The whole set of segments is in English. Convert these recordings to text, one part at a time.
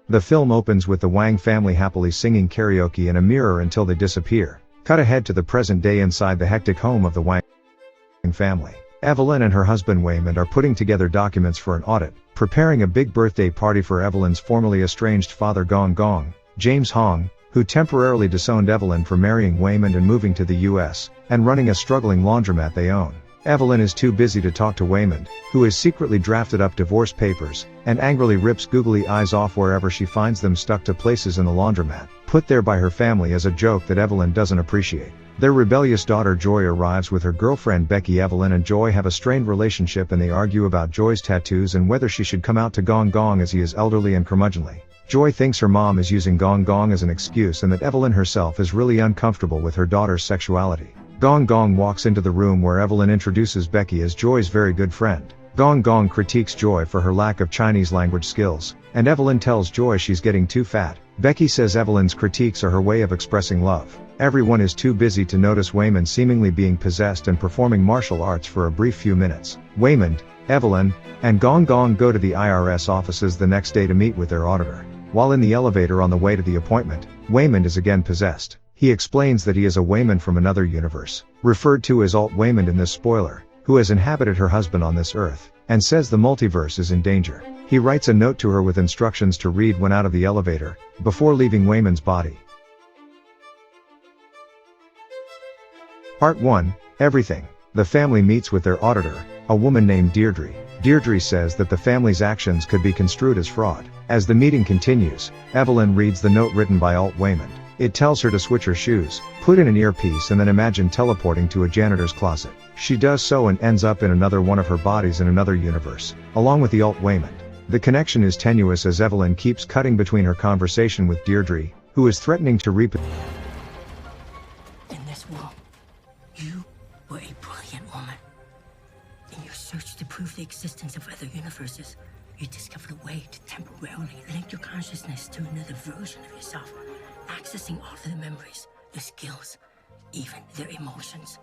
The film opens with the Wang family happily singing karaoke in a mirror until they disappear. Cut ahead to the present day inside the hectic home of the Wang family. Evelyn and her husband Waymond are putting together documents for an audit, preparing a big birthday party for Evelyn's formerly estranged father Gong Gong, James Hong, who temporarily disowned Evelyn for marrying Waymond and moving to the US, and running a struggling laundromat they own. Evelyn is too busy to talk to Waymond, who has secretly drafted up divorce papers, and angrily rips googly eyes off wherever she finds them stuck to places in the laundromat, put there by her family as a joke that Evelyn doesn't appreciate. Their rebellious daughter Joy arrives with her girlfriend Becky. Evelyn and Joy have a strained relationship and they argue about Joy's tattoos and whether she should come out to Gong Gong as he is elderly and curmudgeonly. Joy thinks her mom is using Gong Gong as an excuse and that Evelyn herself is really uncomfortable with her daughter's sexuality. Gong Gong walks into the room where Evelyn introduces Becky as Joy's very good friend. Gong Gong critiques Joy for her lack of Chinese language skills, and Evelyn tells Joy she's getting too fat. Becky says Evelyn's critiques are her way of expressing love. Everyone is too busy to notice Waymond seemingly being possessed and performing martial arts for a brief few minutes. Waymond, Evelyn, and Gong Gong go to the IRS offices the next day to meet with their auditor. While in the elevator on the way to the appointment, Waymond is again possessed. He explains that he is a Waymond from another universe, referred to as Alt Waymond in this spoiler, who has inhabited her husband on this earth, and says the multiverse is in danger. He writes a note to her with instructions to read when out of the elevator, before leaving Waymond's body. Part 1, Everything. The family meets with their auditor, a woman named Deirdre. Deirdre says that the family's actions could be construed as fraud. As the meeting continues, Evelyn reads the note written by Alt Waymond. It tells her to switch her shoes, put in an earpiece and then imagine teleporting to a janitor's closet. She does so and ends up in another one of her bodies in another universe, along with the Alt Waymond. The connection is tenuous as Evelyn keeps cutting between her conversation with Deirdre, who is threatening to In this world, you were a brilliant woman. In your search to prove the existence of other universes, you discovered a way to temporarily link your consciousness to another version of yourself, accessing all of the memories, the skills, even their emotions.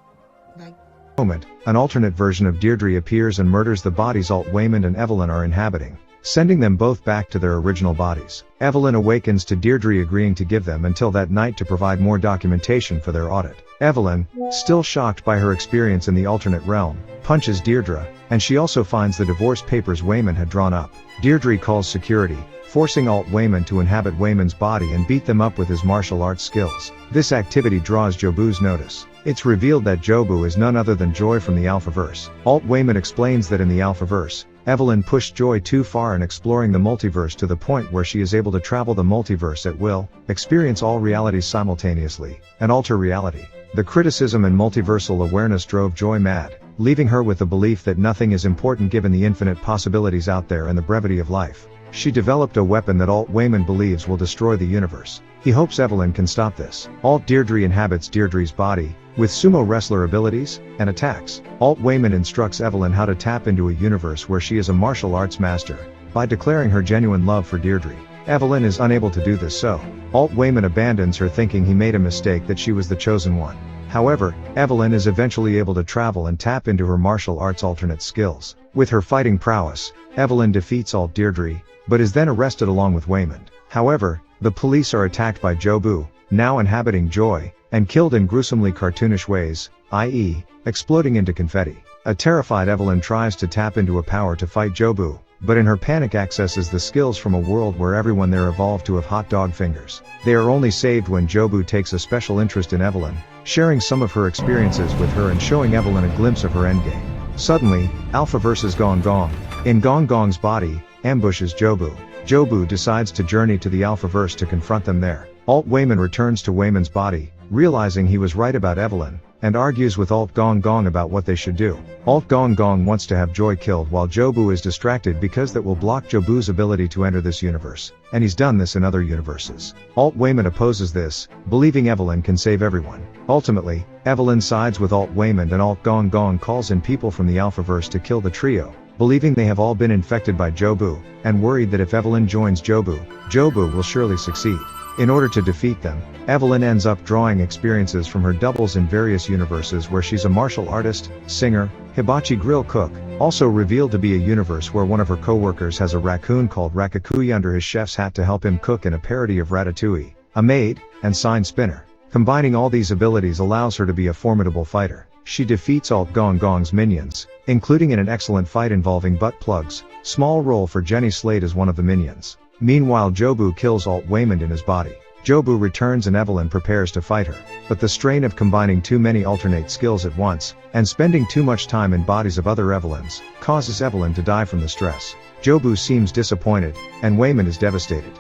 Moment, an alternate version of Deirdre appears and murders the bodies Alt Waymond and Evelyn are inhabiting, sending them both back to their original bodies. Evelyn awakens to Deirdre agreeing to give them until that night to provide more documentation for their audit. Evelyn, still shocked by her experience in the alternate realm, punches Deirdre, and she also finds the divorce papers Waymond had drawn up. Deirdre calls security, forcing Alt Waymond to inhabit Waymond's body and beat them up with his martial arts skills. This activity draws Jobu's notice. It's revealed that Jobu is none other than Joy from the Alphaverse. Alt Waymond explains that in the Alphaverse, Evelyn pushed Joy too far in exploring the multiverse to the point where she is able to travel the multiverse at will, experience all realities simultaneously, and alter reality. The criticism and multiversal awareness drove Joy mad, leaving her with the belief that nothing is important given the infinite possibilities out there and the brevity of life. She developed a weapon that Alt Waymond believes will destroy the universe. He hopes Evelyn can stop this. Alt Deirdre inhabits Deirdre's body, with sumo wrestler abilities, and attacks. Alt Waymond instructs Evelyn how to tap into a universe where she is a martial arts master, by declaring her genuine love for Deirdre. Evelyn is unable to do this so Alt Waymond abandons her thinking he made a mistake that she was the chosen one. However, Evelyn is eventually able to travel and tap into her martial arts alternate skills. With her fighting prowess, Evelyn defeats Alt Deirdre, but is then arrested along with Waymond. However, the police are attacked by Jobu, now inhabiting Joy, and killed in gruesomely cartoonish ways, i.e., exploding into confetti. A terrified Evelyn tries to tap into a power to fight Jobu, but in her panic accesses the skills from a world where everyone there evolved to have hot dog fingers. They are only saved when Jobu takes a special interest in Evelyn, sharing some of her experiences with her and showing Evelyn a glimpse of her endgame. Suddenly, Alpha vs. Gong Gong, in Gong Gong's body, ambushes Jobu. Jobu decides to journey to the Alphaverse to confront them there. Alt Waymond returns to Waymond's body, realizing he was right about Evelyn, and argues with Alt Gong Gong about what they should do. Alt Gong Gong wants to have Joy killed while Jobu is distracted because that will block Jobu's ability to enter this universe, and he's done this in other universes. Alt Waymond opposes this, believing Evelyn can save everyone. Ultimately, Evelyn sides with Alt Waymond and Alt Gong Gong calls in people from the Alphaverse to kill the trio, believing they have all been infected by Jobu, and worried that if Evelyn joins Jobu, Jobu will surely succeed. In order to defeat them, Evelyn ends up drawing experiences from her doubles in various universes where she's a martial artist, singer, hibachi grill cook, also revealed to be a universe where one of her co-workers has a raccoon called Ratatouille under his chef's hat to help him cook in a parody of Ratatouille, a maid, and sign spinner. Combining all these abilities allows her to be a formidable fighter. She defeats Alt Gong Gong's minions, including in an excellent fight involving butt plugs. Small role for Jenny Slate as one of the minions. Meanwhile, Jobu kills Alt Waymond in his body. Jobu returns and Evelyn prepares to fight her, but the strain of combining too many alternate skills at once, and spending too much time in bodies of other Evelyns, causes Evelyn to die from the stress. Jobu seems disappointed, and Waymond is devastated.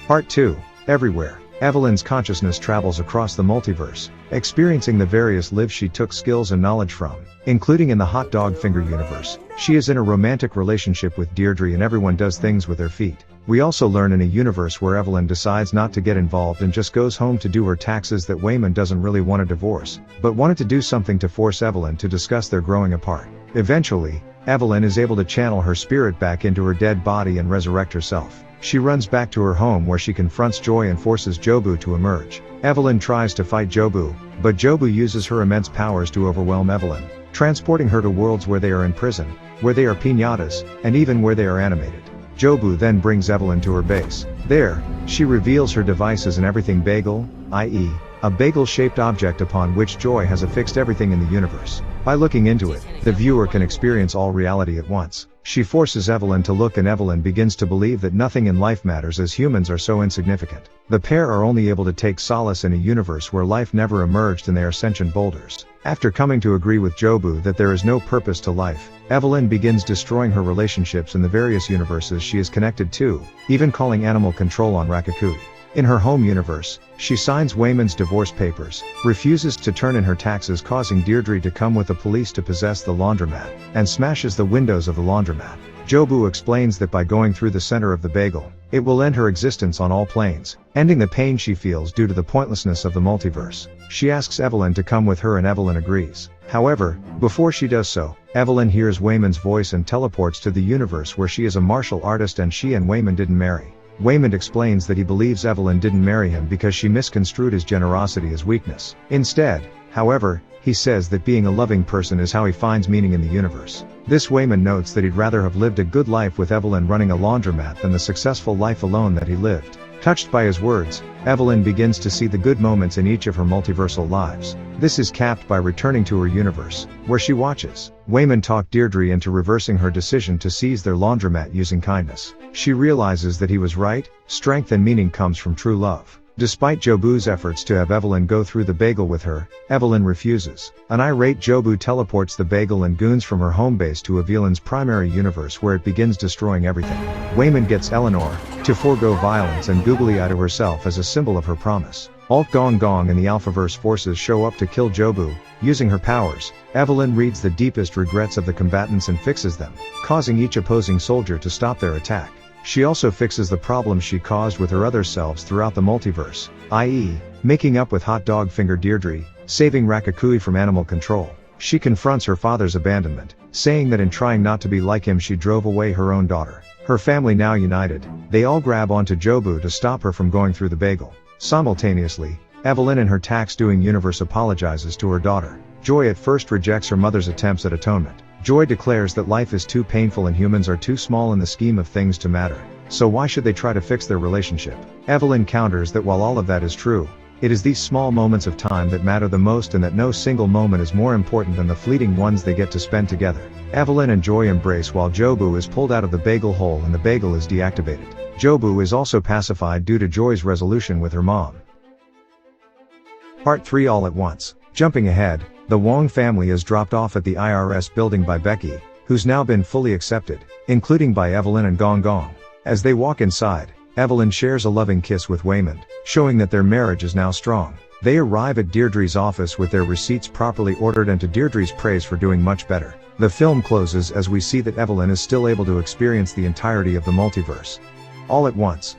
Part 2. Everywhere. Evelyn's consciousness travels across the multiverse, experiencing the various lives she took skills and knowledge from, including in the hot dog finger universe. She is in a romantic relationship with Deirdre and everyone does things with their feet. We also learn in a universe where Evelyn decides not to get involved and just goes home to do her taxes that Waymond doesn't really want a divorce, but wanted to do something to force Evelyn to discuss their growing apart. Eventually, Evelyn is able to channel her spirit back into her dead body and resurrect herself. She runs back to her home where she confronts Joy and forces Jobu to emerge. Evelyn tries to fight Jobu, but Jobu uses her immense powers to overwhelm Evelyn, transporting her to worlds where they are in prison, where they are piñatas, and even where they are animated. Jobu then brings Evelyn to her base. There, she reveals her device as an everything bagel, i.e., a bagel-shaped object upon which Joy has affixed everything in the universe. By looking into it, the viewer can experience all reality at once. She forces Evelyn to look and Evelyn begins to believe that nothing in life matters as humans are so insignificant. The pair are only able to take solace in a universe where life never emerged and they are sentient boulders. After coming to agree with Jobu that there is no purpose to life, Evelyn begins destroying her relationships in the various universes she is connected to, even calling animal control on Ratatouille. In her home universe, she signs Waymond's divorce papers, refuses to turn in her taxes causing Deirdre to come with the police to possess the laundromat, and smashes the windows of the laundromat. Jobu explains that by going through the center of the bagel, it will end her existence on all planes, ending the pain she feels due to the pointlessness of the multiverse. She asks Evelyn to come with her and Evelyn agrees. However, before she does so, Evelyn hears Waymond's voice and teleports to the universe where she is a martial artist and she and Waymond didn't marry. Waymond explains that he believes Evelyn didn't marry him because she misconstrued his generosity as weakness. Instead, however, he says that being a loving person is how he finds meaning in the universe. This Waymond notes that he'd rather have lived a good life with Evelyn running a laundromat than the successful life alone that he lived. Touched by his words, Evelyn begins to see the good moments in each of her multiversal lives. This is capped by returning to her universe, where she watches Waymond talk Deirdre into reversing her decision to seize their laundromat using kindness. She realizes that he was right, strength and meaning comes from true love. Despite Jobu's efforts to have Evelyn go through the bagel with her, Evelyn refuses. An irate Jobu teleports the bagel and goons from her home base to Evelyn's primary universe where it begins destroying everything. Waymond gets Eleanor to forego violence and googly-eye to herself as a symbol of her promise. Alt Gong Gong and the Alphaverse forces show up to kill Jobu. Using her powers, Evelyn reads the deepest regrets of the combatants and fixes them, causing each opposing soldier to stop their attack. She also fixes the problems she caused with her other selves throughout the multiverse, i.e., making up with hot dog finger Deirdre, saving Ratatouille from animal control. She confronts her father's abandonment, saying that in trying not to be like him she drove away her own daughter. Her family now united, they all grab onto Jobu to stop her from going through the bagel. Simultaneously, Evelyn in her tax-doing universe apologizes to her daughter. Joy at first rejects her mother's attempts at atonement. Joy declares that life is too painful and humans are too small in the scheme of things to matter, so why should they try to fix their relationship? Evelyn counters that while all of that is true, it is these small moments of time that matter the most and that no single moment is more important than the fleeting ones they get to spend together. Evelyn and Joy embrace while Jobu is pulled out of the bagel hole and the bagel is deactivated. Jobu is also pacified due to Joy's resolution with her mom. Part 3 all at once. Jumping ahead, the Wong family is dropped off at the IRS building by Becky, who's now been fully accepted, including by Evelyn and Gong Gong. As they walk inside, Evelyn shares a loving kiss with Waymond, showing that their marriage is now strong. They arrive at Deirdre's office with their receipts properly ordered and to Deirdre's praise for doing much better. The film closes as we see that Evelyn is still able to experience the entirety of the multiverse. All at once.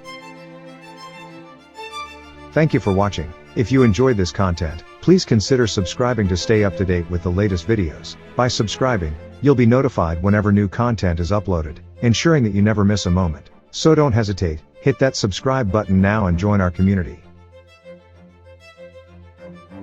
Thank you for watching. If you enjoyed this content, please consider subscribing to stay up to date with the latest videos. By subscribing, you'll be notified whenever new content is uploaded, ensuring that you never miss a moment. So don't hesitate, Hit that subscribe button now and join our community.